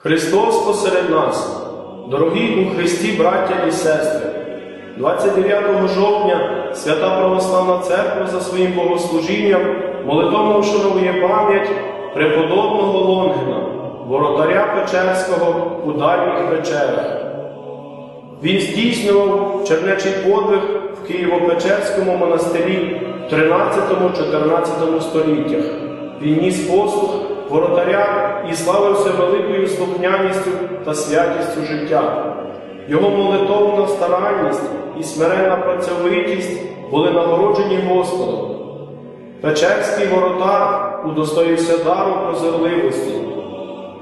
Христос посеред нас! Дорогі у Христі браття і сестри! 29 жовтня Свята Православна Церква за своїм богослужінням молитовно вшановує пам'ять преподобного Лонгіна, воротаря Печерського у Дальніх Печерах. Він здійснював чернечий подвиг в Києво-Печерському монастирі в 13-14 століттях. Він ніс послуг воротаря і славився великою слухняністю та святістю життя. Його молитовна старанність і смиренна працьовитість були нагороджені Господом. Печерський воротар удостоївся дару прозорливості.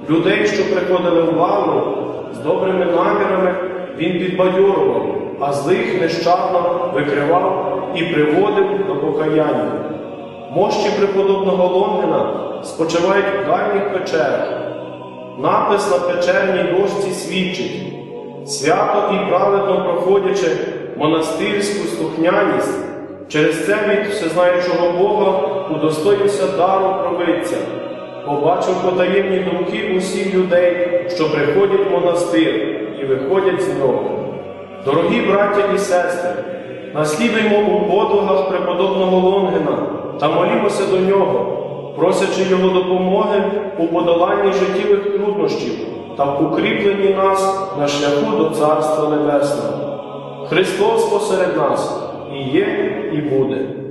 Людей, що приходили в лавру, з добрими намірами він підбадьорував, а злих нещадно викривав і приводив до покаяння. Мощі преподобного Лонгіна спочивають в Дальніх Печерах. Напис на печерній дошці свідчить: свято і праведно проходячи монастирську слухняність, через це від всезнаючого Бога удостоївся дару провидця, побачив потаємні думки усіх людей, що приходять в монастир і виходять з нього. Дорогі браття і сестри, наслідуймо у подвигах преподобного Лонгіна та молімося до нього, просячи його допомоги у подоланні життєвих труднощів та в укріпленні нас на шляху до Царства Небесного. Христос посеред нас і є, і буде.